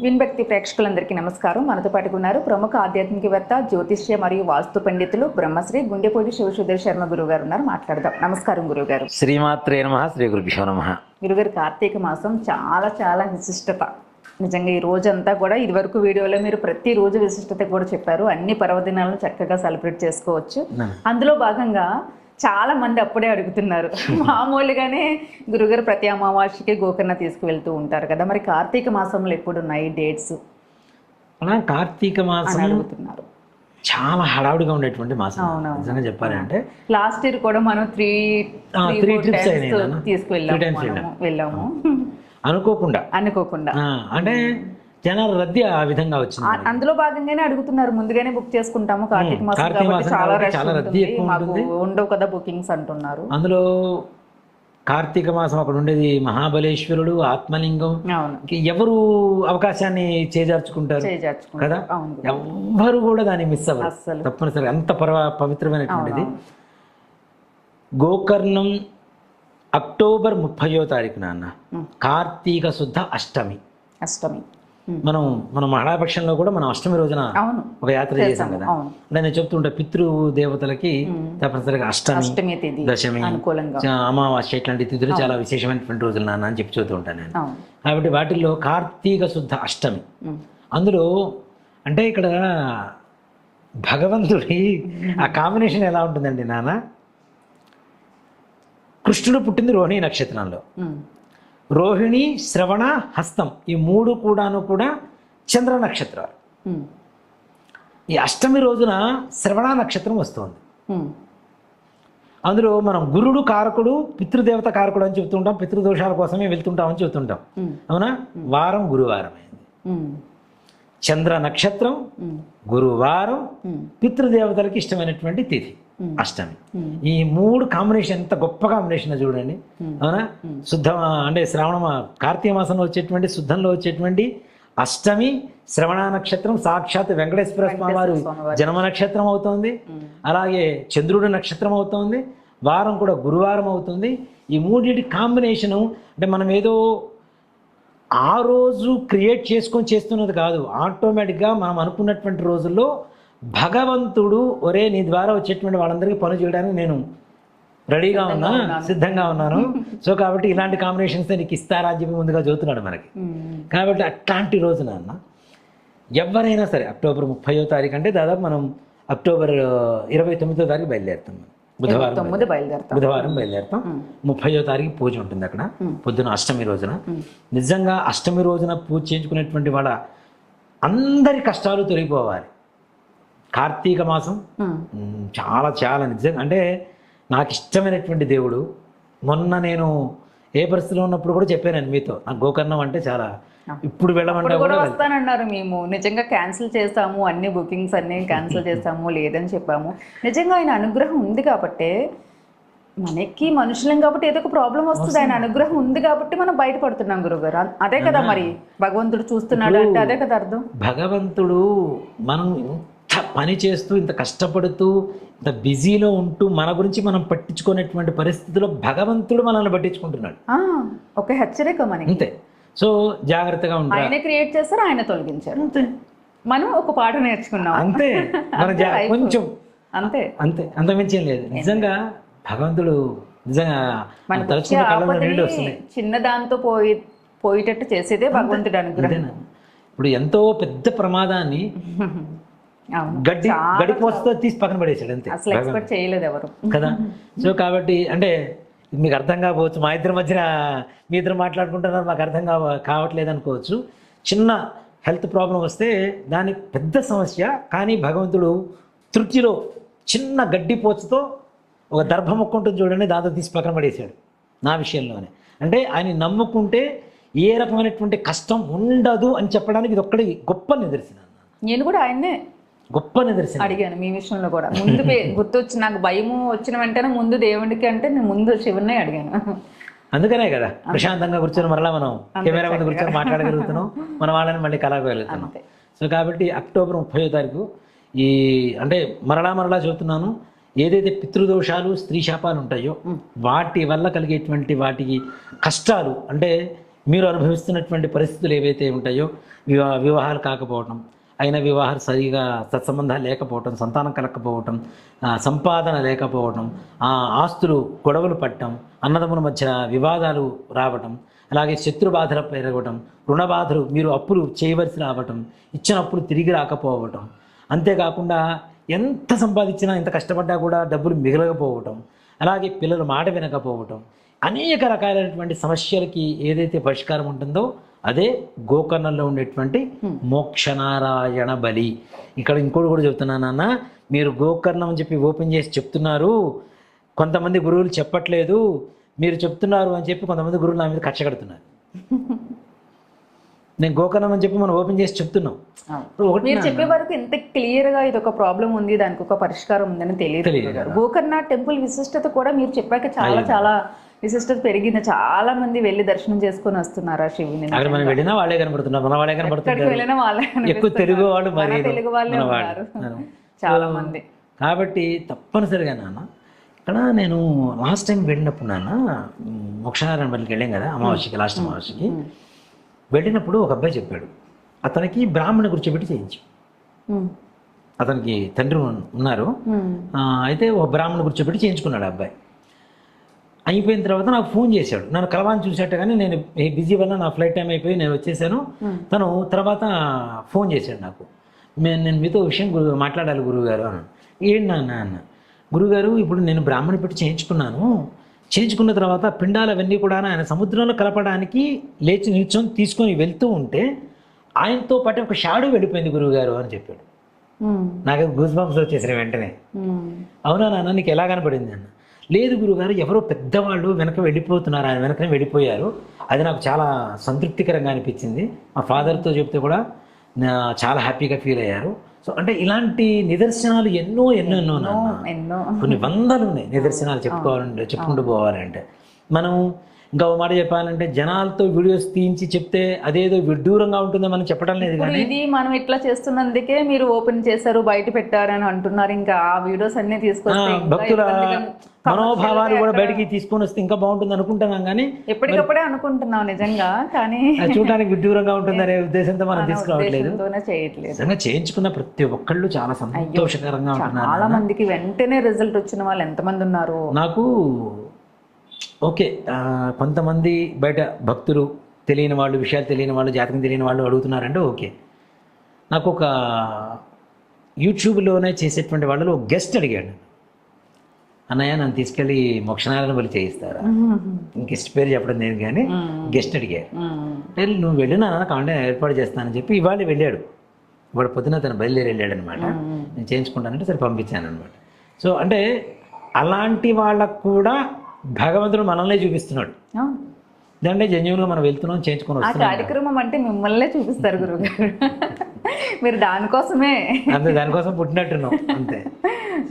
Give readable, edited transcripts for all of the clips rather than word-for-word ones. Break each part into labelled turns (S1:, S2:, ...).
S1: విన్భక్తి ప్రేక్షకులందరికీ నమస్కారం. మనతో పాటు ఉన్నారు ప్రముఖ ఆధ్యాత్మికవేత్త, జ్యోతిష్య మరియు వాస్తు పండితులు బ్రహ్మశ్రీ గుండెపూడి శివసుధీర్ శర్మ గురువు గారు ఉన్నారు. మాట్లాడదాం. నమస్కారం గురువుగారు.
S2: శ్రీమాత్రే నమః. శ్రీ గురుభ్యో నమః.
S1: గురుగారు, కార్తీక మాసం చాలా విశిష్టత. నిజంగా ఈ రోజంతా కూడా ఇదివరకు వీడియోలో మీరు ప్రతిరోజు విశిష్టత కూడా చెప్పారు. అన్ని పర్వదినాలను చక్కగా సెలబ్రేట్ చేసుకోవచ్చు. అందులో భాగంగా చాలా మంది అప్పుడే అడుగుతున్నారు. మామూలుగానే గురుగారు ప్రతి అమావాస్యకి గోకర్ణ తీసుకువెళ్తూ ఉంటారు కదా, మరి కార్తీక మాసంలో ఎప్పుడు ఉన్నాయి డేట్స్?
S2: అలా కార్తీక మాసం
S1: అడుగుతున్నారు.
S2: చాలా హడావుడిగా ఉండేటువంటి మాసం. నిజంగా చెప్పాలి అంటే
S1: లాస్ట్ ఇయర్ కూడా మనం త్రీ
S2: ట్రిప్స్
S1: వెళ్ళాము
S2: అనుకోకుండా అంటే జనాలు రద్దీ ఆ విధంగా వచ్చింది.
S1: అందులో భాగంగానే అడుగుతున్నారు, ముందుగానే బుక్ చేసుకుంటాము కార్తీక మాసం చాలా రద్దీ ఉండవు కదా బుకింగ్స్ అంటున్నారు.
S2: అందులో కార్తీక మాసం అక్కడ ఉండేది మహాబలేశ్వరుడు, ఆత్మలింగం. ఎవరు అవకాశాన్ని చేజార్చుకుంటారు కదా, ఎవ్వరు కూడా దాన్ని మిస్ అవ్వరు తప్పనిసరిగా. అంత పవిత్రమైనటువంటిది. గోకర్ణం అక్టోబర్ 30వ తారీఖున అన్న కార్తీక శుద్ధ అష్టమి. మనం మహాపక్షంలో కూడా మనం అష్టమి రోజున ఒక యాత్ర చేశాం కదా. అంటే నేను చెప్తుంటా, పితృదేవతలకి తప్పనిసరిగా అష్టమి, దశమి, అమావాస్య ఇట్లాంటి తిథులు చాలా విశేషమైనటువంటి రోజులు నాన్న అని చెప్పి చెబుతూ ఉంటాను నేను. కాబట్టి వాటిల్లో కార్తీక శుద్ధ అష్టమి. అందులో అంటే ఇక్కడ భగవంతుడి ఆ కాంబినేషన్ ఎలా ఉంటుందండి నాన్న. కృష్ణుడు పుట్టింది రోహిణి నక్షత్రంలో. రోహిణి, శ్రవణ, హస్తం ఈ మూడు కూడా చంద్ర నక్షత్రాలు. ఈ అష్టమి రోజున శ్రవణ నక్షత్రం వస్తుంది. అందులో మనం గురుడు కారకుడు, పితృదేవత కారకుడు అని చెప్తుంటాం. పితృదోషాల కోసమే వెళ్తుంటామని చెప్తుంటాం. అవునా? వారం గురువారం అయింది. చంద్ర నక్షత్రం, గురువారం, పితృదేవతలకి ఇష్టమైనటువంటి తిథి అష్టమి. ఈ మూడు కాంబినేషన్ ఎంత గొప్ప కాంబినేషన్ చూడండి. అవునా? శుద్ధ అంటే కార్తీక మాసంలో వచ్చేటువంటి శుద్ధంలో వచ్చేటువంటి అష్టమి శ్రవణ నక్షత్రం సాక్షాత్ వెంకటేశ్వర స్వామి వారు జన్మ నక్షత్రం అవుతుంది. అలాగే చంద్రుడి నక్షత్రం అవుతుంది. వారం కూడా గురువారం అవుతుంది. ఈ మూడింటి కాంబినేషను అంటే మనం ఏదో ఆ రోజు క్రియేట్ చేసుకొని చేస్తున్నది కాదు. ఆటోమేటిక్గా మనం అనుకున్నటువంటి రోజుల్లో భగవంతుడు ఒరే నీ ద్వారా వచ్చేటువంటి వాళ్ళందరికీ పని చేయడానికి నేను రెడీగా ఉన్నా, సిద్ధంగా ఉన్నాను. సో కాబట్టి ఇలాంటి కాంబినేషన్స్ నీకు ఇస్తారా అని చెప్పి ముందుగా చదువుతున్నాడు మనకి. కాబట్టి అట్లాంటి రోజున అన్న ఎవరైనా సరే అక్టోబర్ 30వ తారీఖు అంటే దాదాపు మనం అక్టోబర్ 29వ తారీఖు బయలుదేరుతాం. బుధవారం బయలుదేరుతాం. 30వ తారీఖు పూజ ఉంటుంది అక్కడ పొద్దున అష్టమి రోజున. నిజంగా అష్టమి రోజున పూజ చేయించుకునేటువంటి వాళ్ళ అందరి కష్టాలు తొలగిపోవాలి. కార్తీక మాసం చాలా నిజంగా అంటే నాకు ఇష్టమైనటువంటి దేవుడు. మొన్న నేను ఏ పరిస్థితిలో ఉన్నప్పుడు కూడా చెప్పాను మీతో, నాకు గోకర్ణం అంటే చాలా. ఇప్పుడు వెళ్ళమంటే
S1: కూడా వస్తానన్నారు. మేము నిజంగా క్యాన్సిల్ చేస్తాము, అన్ని బుకింగ్స్ అన్ని క్యాన్సిల్ చేస్తాము లేదని చెప్పాము. నిజంగా ఆయన అనుగ్రహం ఉంది కాబట్టి, మనకి మనుషులం కాబట్టి ఏదో ఒక ప్రాబ్లం వస్తుంది. ఆయన అనుగ్రహం ఉంది కాబట్టి మనం బయటపడుతున్నాం గురుగారు. అదే కదా మరి భగవంతుడు చూస్తున్నాడు అంటే అదే కదా అర్థం.
S2: భగవంతుడు మనం ఇంత పని చేస్తూ, ఇంత కష్టపడుతూ, ఇంత బిజీలో ఉంటూ మన గురించి మనం పట్టించుకునేటువంటి పరిస్థితిలో భగవంతుడు మనల్ని పట్టించుకుంటున్నాడు.
S1: ఒక హెచ్చరిక మనకి.
S2: అంతే. సో జాగ్రత్తగా ఉంటారు.
S1: ఆయన క్రియేట్ చేస్తారు, ఆయన తొలగించారు. అంతే. మనం ఒక పాట నేర్చుకున్నాం.
S2: అంతే. మన కొంచెం
S1: అంతే
S2: అంతే, అంత మించి లేదు. నిజంగా భగవంతుడు నిజంగా తలుచుకున్న కళ్ళలో నీళ్ళు వస్తున్నాయి.
S1: చిన్న దాంతో పోయేటట్టు చేసేదే భగవంతుడు అనుగ్రహం.
S2: ఇప్పుడు ఎంతో పెద్ద ప్రమాదాన్ని గడిపోతో తీసి పక్కన పడేసాడు. అంతే.
S1: అసలు ఎక్స్పెక్ట్ చేయలేదు ఎవరు
S2: కదా. సో కాబట్టి అంటే మీకు అర్థం కావచ్చు, మా ఇద్దరి మధ్యన మీ ఇద్దరు మాట్లాడుకుంటున్నారు, మాకు అర్థం కావట్లేదు అనుకోవచ్చు. చిన్న హెల్త్ ప్రాబ్లం వస్తే దాని పెద్ద సమస్య, కానీ భగవంతుడు తృప్తిలో చిన్న గడ్డిపోచతో ఒక దర్భ మొక్క ఉంటుంది చూడండి, దాంతో తీసి పక్కన పడేసాడు నా విషయంలోనే. అంటే ఆయన నమ్ముకుంటే ఏ రకమైనటువంటి కష్టం ఉండదు అని చెప్పడానికి ఇది ఒక్కడి గొప్ప నిదర్శనం.
S1: నేను కూడా ఆయన్నే
S2: గొప్ప నిదర్శనం
S1: అడిగాను మీ విషయంలో కూడా. ముందు గుర్తొచ్చి నాకు భయము వచ్చిన వెంటనే ముందు దేవుడికి అంటే నేను ముందు శివున్నే అడిగాను.
S2: అందుకనే కదా ప్రశాంతంగా కూర్చొని మరలా మనం కెమెరా ముందు కూర్చొని మాట్లాడగలుగుతున్నాం, మన వాళ్ళని మళ్ళీ కలగలుగుతున్నాం. సో కాబట్టి అక్టోబర్ 30వ తారీఖు ఈ అంటే మరలా చెబుతున్నాను, ఏదైతే పితృదోషాలు, స్త్రీ శాపాలు ఉంటాయో వాటి వల్ల కలిగేటువంటి వాటికి కష్టాలు అంటే మీరు అనుభవిస్తున్నటువంటి పరిస్థితులు ఏవైతే ఉంటాయో వివాహాలు కాకపోవటం, అయిన వివాహాలు సరిగా సత్సంబంధాలు లేకపోవటం, సంతానం కలగకపోవటం, సంపాదన లేకపోవటం, ఆస్తులు గొడవలు పడటం, అన్నదమ్ముల మధ్య వివాదాలు రావటం, అలాగే శత్రు బాధలు పెరగటం, రుణ బాధలు, మీరు అప్పులు చేయవలసి రావటం, ఇచ్చిన అప్పులు తిరిగి రాకపోవటం, అంతేకాకుండా ఎంత సంపాదించినా ఎంత కష్టపడ్డా కూడా డబ్బులు మిగలకపోవటం, అలాగే పిల్లలు మాట వినకపోవటం, అనేక రకాలైనటువంటి సమస్యలకి ఏదైతే పరిష్కారం ఉంటుందో అదే గోకర్ణంలో ఉండేటువంటి మోక్షనారాయణ బలి. ఇక్కడ ఇంకోటి కూడా చెప్తున్నాను నాన్న, మీరు గోకర్ణం అని చెప్పి ఓపెన్ చేసి చెప్తున్నారు, కొంతమంది గురువులు చెప్పట్లేదు, మీరు చెప్తున్నారు అని చెప్పి కొంతమంది గురువులు నా మీద కక్ష కడుతున్నారు. నేను గోకర్ణం అని చెప్పి మనం ఓపెన్ చేసి చెప్తున్నాం.
S1: మీరు చెప్పే వరకు ఎంత క్లియర్ గా ఇది ఒక ప్రాబ్లం ఉంది, దానికి ఒక పరిష్కారం ఉందని తెలియదు. గోకర్ణ టెంపుల్ విశిష్టత కూడా మీరు చెప్పాక చాలా చాలా విశిష్టత పెరిగింది. చాలా మంది వెళ్ళి దర్శనం చేసుకొని వస్తున్నారు ఆ శివుని.
S2: అక్కడ మనం వెళ్ళినా వాళ్ళే కనబడుతున్నారు, మన వాళ్ళే కనబడుతున్నారు, ఎక్కువ తెలుగు వాళ్ళు,
S1: తెలుగు వాళ్ళే ఉన్నారు చాలా మంది.
S2: కాబట్టి తప్పనిసరిగా నాన్న ఇక్కడ నేను లాస్ట్ టైం వెళ్ళినప్పుడు నాన్న మోక్షనారాయణ బలికి వెళ్ళాం కదా, అమావాస్యకి, లాస్ట్ అమావాస్యకి వెళ్ళినప్పుడు ఒక అబ్బాయి చెప్పాడు, అతనికి బ్రాహ్మణ కూర్చోబెట్టి చేయించు. అతనికి తండ్రి ఉన్నారు, అయితే ఒక బ్రాహ్మణ కూర్చోబెట్టి చేయించుకున్నాడు ఆ అబ్బాయి. అయిపోయిన తర్వాత నాకు ఫోన్ చేశాడు, నన్ను కలవాలని చూసేట కానీ నేను బిజీ వల్ల నా ఫ్లైట్ టైం అయిపోయి నేను వచ్చేసాను. తను తర్వాత ఫోన్ చేశాడు నాకు, నేను మీతో విషయం మాట్లాడాలి గురువుగారు అన్నాను. ఏంటి నాన్న అన్న. గురువుగారు ఇప్పుడు నేను బ్రాహ్మణ పెట్టి చేయించుకున్న తర్వాత పిండాలు అవన్నీ కూడా ఆయన సముద్రంలో కలపడానికి లేచి నిల్చొని తీసుకొని వెళ్తూ ఉంటే ఆయనతో పాటు ఒక షాడో వెళ్ళిపోయింది గురువుగారు అని చెప్పాడు. నాకు గూస్ బంప్స్ వచ్చేసిన వెంటనే. అవునా నాన్న, నీకు ఎలా కనపడింది అన్న. లేదు గురువుగారు, ఎవరో పెద్దవాళ్ళు వెనక వెళ్ళిపోతున్నారు, ఆయన వెనకనే వెళ్ళిపోయారు, అది నాకు చాలా సంతృప్తికరంగా అనిపించింది. మా ఫాదర్తో చెప్తే కూడా చాలా హ్యాపీగా ఫీల్ అయ్యారు. సో అంటే ఇలాంటి నిదర్శనాలు ఎన్నో కొన్ని వందలు ఉన్నాయి నిదర్శనాలు చెప్పుకుంటూ పోవాలంటే. మనం ఇంకా మాట చెప్పాలంటే జనాలతో వీడియోస్ తీయించి చెప్తే అదేదో విడ్డూరంగా ఉంటుందో మనం చెప్పడం లేదు. కానీ
S1: ఇది మనం ఇట్లా చేస్తున్నందుకే మీరు ఓపెన్ చేశారు, బయట పెట్టారని అంటున్నారు. ఇంకా ఆ వీడియోస్ అన్ని తీసుకొస్తే
S2: భక్తుల మనోభావాలు కూడా బయటికి తీసుకొని వస్తే ఇంకా బాగుంటుంది అనుకుంటున్నాం. కానీ
S1: ఎప్పటికప్పుడే అనుకుంటున్నాం నిజంగా, కానీ
S2: చూడడానికి విడ్డూరంగా ఉంటుందనే ఉద్దేశంతో మనం తీసుకోవట్లేదు.
S1: చేయట్లేదు.
S2: చేయించుకున్న ప్రతి ఒక్కళ్ళు చాలా సంతోషకరంగా ఉంటున్నారు.
S1: చాలా మందికి వెంటనే రిజల్ట్ వచ్చిన వాళ్ళు ఎంతమంది ఉన్నారు.
S2: నాకు ఓకే, కొంతమంది బయట భక్తులు తెలియని వాళ్ళు, విషయాలు తెలియని వాళ్ళు, జాతకం తెలియని వాళ్ళు అడుగుతున్నారంటే ఓకే. నాకు ఒక యూట్యూబ్లోనే చేసేటువంటి వాళ్ళలో ఒక గెస్ట్ అడిగాడు, అన్నయ్య నన్ను తీసుకెళ్ళి మోక్షనారాయణ బలి చేయిస్తారా. గెస్ట్ పేరు చెప్పడం నేను కానీ గెస్ట్ అడిగాడు. నువ్వు వెళ్ళినా కావాలంటే ఏర్పాటు చేస్తానని చెప్పి ఇవాళ వెళ్ళాడు. ఇవాళ పొద్దున తను బయలుదేరి వెళ్ళాడు అనమాట. నేను చేయించుకుంటానంటే సరే పంపించాను అనమాట. సో అంటే అలాంటి వాళ్ళకు కూడా భగవంతుడు మనల్నే చూపిస్తున్నాడు. అంటే జన్యువులో మనం వెళ్తున్నాం, చేయించుకొని వస్తున్నాం.
S1: కార్యక్రమం అంటే మిమ్మల్నే చూపిస్తారు గురువుగారు, మీరు దానికోసమే
S2: దానికోసం పుట్టినట్టున్నాం అంతే.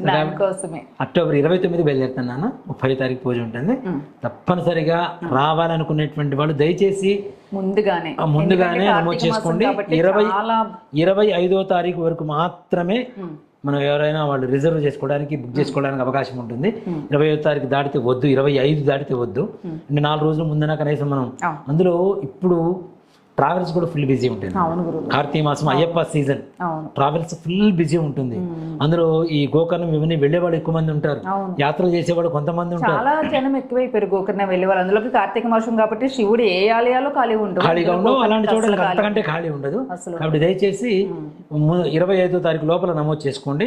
S1: దానికోసమే
S2: అక్టోబర్ 29 బయలుదేరుతున్నాను, 30 తారీఖు పూజ ఉంటుంది. తప్పనిసరిగా రావాలనుకునేటువంటి వాళ్ళు దయచేసి ముందుగానే నమోదు చేసుకోండి. 25వ తారీఖు వరకు మాత్రమే మనం ఎవరైనా వాళ్ళు రిజర్వ్ చేసుకోవడానికి, బుక్ చేసుకోవడానికి అవకాశం ఉంటుంది. 25వ తారీఖు దాటితే వద్దు, 25 దాటితే వద్దు. అంటే 4 రోజుల ముందున కనీసం మనం అందులో ఇప్పుడు ట్రావెల్స్ కూడా ఫుల్ బిజీ ఉంటుంది. కార్తీక మాసం Ayyappa season, travels full busy ఉంటుంది. అందులో ఈ గోకర్ణం ఇవన్నీ వెళ్ళేవాళ్ళు ఎక్కువ మంది ఉంటారు, యాత్రలు చేసేవాళ్ళు కొంతమంది ఉంటారు.
S1: చాలా జనం ఎక్కువైపోయారు గోకర్ణం వెళ్ళేవాళ్ళు. అందులోకి కార్తీక మాసం కాబట్టి శివుడు ఏ ఆలయాలు ఖాళీగా
S2: ఉండవు, అలాంటి చోట అంతకంటే ఖాళీ ఉండదు. కాబట్టి దయచేసి 25వ తారీఖు లోపల నమోదు చేసుకోండి.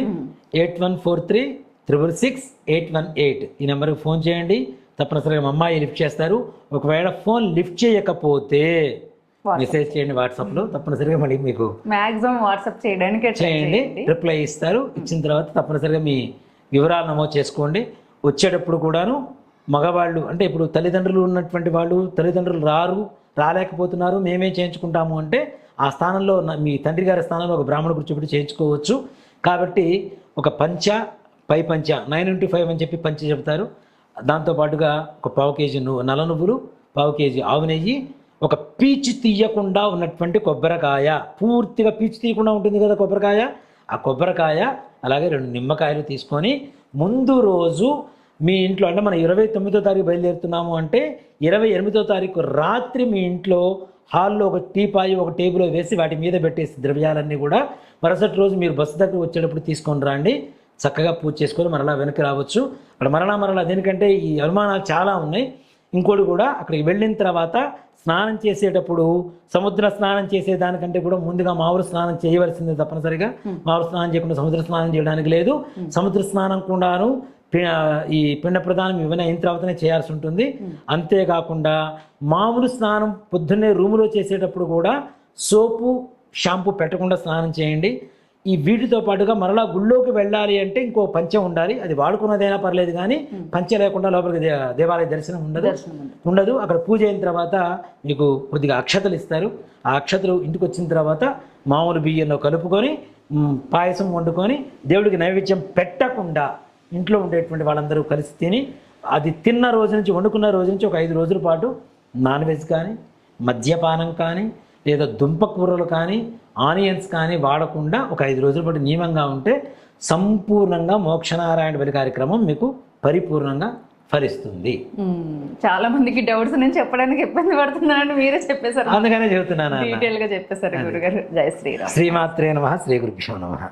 S2: 8143666818 ఈ నెంబర్కి ఫోన్ చేయండి. తప్పనిసరిగా మా అమ్మాయి లిఫ్ట్ చేస్తారు. ఒకవేళ ఫోన్ లిఫ్ట్ చేయకపోతే మెసేజ్ చేయండి వాట్సాప్లో, తప్పనిసరిగా మళ్ళీ మీకు
S1: మాక్సిమం వాట్సాప్ చేయండి,
S2: రిప్లై ఇస్తారు. ఇచ్చిన తర్వాత తప్పనిసరిగా మీ వివరాలు నమోదు చేసుకోండి. వచ్చేటప్పుడు కూడాను మగవాళ్ళు అంటే ఇప్పుడు తల్లిదండ్రులు ఉన్నటువంటి వాళ్ళు, తల్లిదండ్రులు రాలేకపోతున్నారు, మేమే చేయించుకుంటాము అంటే ఆ స్థానంలో మీ తండ్రి గారి స్థానంలో ఒక బ్రాహ్మణ కూర్చోబెట్టి చేయించుకోవచ్చు. కాబట్టి ఒక పంచ, పై పంచ 9x5 అని చెప్పి పంచ చెబుతారు. దాంతోపాటుగా ఒక 1/4 కేజీ నల్ల నువ్వులు, 1/4 కేజీ ఆవు నెయ్యి, ఒక పీచు తీయకుండా ఉన్నటువంటి కొబ్బరికాయ, పూర్తిగా పీచు తీయకుండా ఉంటుంది కదా కొబ్బరికాయ, ఆ కొబ్బరికాయ, అలాగే 2 నిమ్మకాయలు తీసుకొని ముందు రోజు మీ ఇంట్లో అంటే మనం 29వ తారీఖు బయలుదేరుతున్నాము అంటే 28వ తారీఖు రాత్రి మీ ఇంట్లో హాల్లో ఒక టీపాయి ఒక టేబుల్ వేసి వాటి మీద పెట్టేసి ద్రవ్యాలన్నీ కూడా మరుసటి రోజు మీరు బస్సు దగ్గర వచ్చేటప్పుడు తీసుకొని రండి. చక్కగా పూజ చేసుకొని మరలా వెనక్కి రావచ్చు. అక్కడ మరలా దేనికంటే ఈ అనుమానాలు చాలా ఉన్నాయి. ఇంకోటి కూడా అక్కడికి వెళ్ళిన తర్వాత స్నానం చేసేటప్పుడు సముద్ర స్నానం చేసేదానికంటే కూడా ముందుగా మామూలు స్నానం చేయవలసింది తప్పనిసరిగా. మామూలు స్నానం చేయకుండా సముద్ర స్నానం చేయడానికి లేదు. సముద్ర స్నానం కూడాను ఈ పిండ ప్రదానం ఇవన్నీ అయిన తర్వాతనే చేయాల్సి ఉంటుంది. అంతేకాకుండా మామూలు స్నానం పొద్దున్నే రూములో చేసేటప్పుడు కూడా సోపు షాంపూ పెట్టకుండా స్నానం చేయండి. ఈ వీటితో పాటుగా మరలా గుళ్ళోకి వెళ్ళాలి అంటే ఇంకో పంచె ఉండాలి. అది వాడుకున్నదైనా పర్లేదు కానీ పంచె లేకుండా లోపలికి దేవాలయ దర్శనం ఉండదు. అక్కడ పూజ అయిన తర్వాత మీకు కొద్దిగా అక్షతలు ఇస్తారు. ఆ అక్షతలు ఇంటికి వచ్చిన తర్వాత మామూలు బియ్యంలో కలుపుకొని పాయసం వండుకొని దేవుడికి నైవేద్యం పెట్టకుండా ఇంట్లో ఉండేటువంటి వాళ్ళందరూ కలిసి తిని అది తిన్న రోజు నుంచి వండుకున్న రోజు నుంచి ఒక 5 రోజుల పాటు నాన్ వెజ్ కానీ మద్యపానం కానీ లేదా దుంప కూరలు కానీ ఆనియన్స్ కానీ వాడకుండా ఒక 5 రోజుల పాటు నియమంగా ఉంటే సంపూర్ణంగా మోక్షనారాయణ బలి కార్యక్రమం మీకు పరిపూర్ణంగా ఫలిస్తుంది.
S1: చాలా మందికి డౌట్స్ నేను చెప్పడానికి ఇబ్బంది పడుతున్నానని మీరే చెప్పేశారు.
S2: అందుకనే చెబుతున్నాను,
S1: డీటెయిల్ గా చెప్పేశారు గురుగారు. జై శ్రీరామ్.
S2: శ్రీమాత్రే నమః. శ్రీ గురుభ్యో నమః.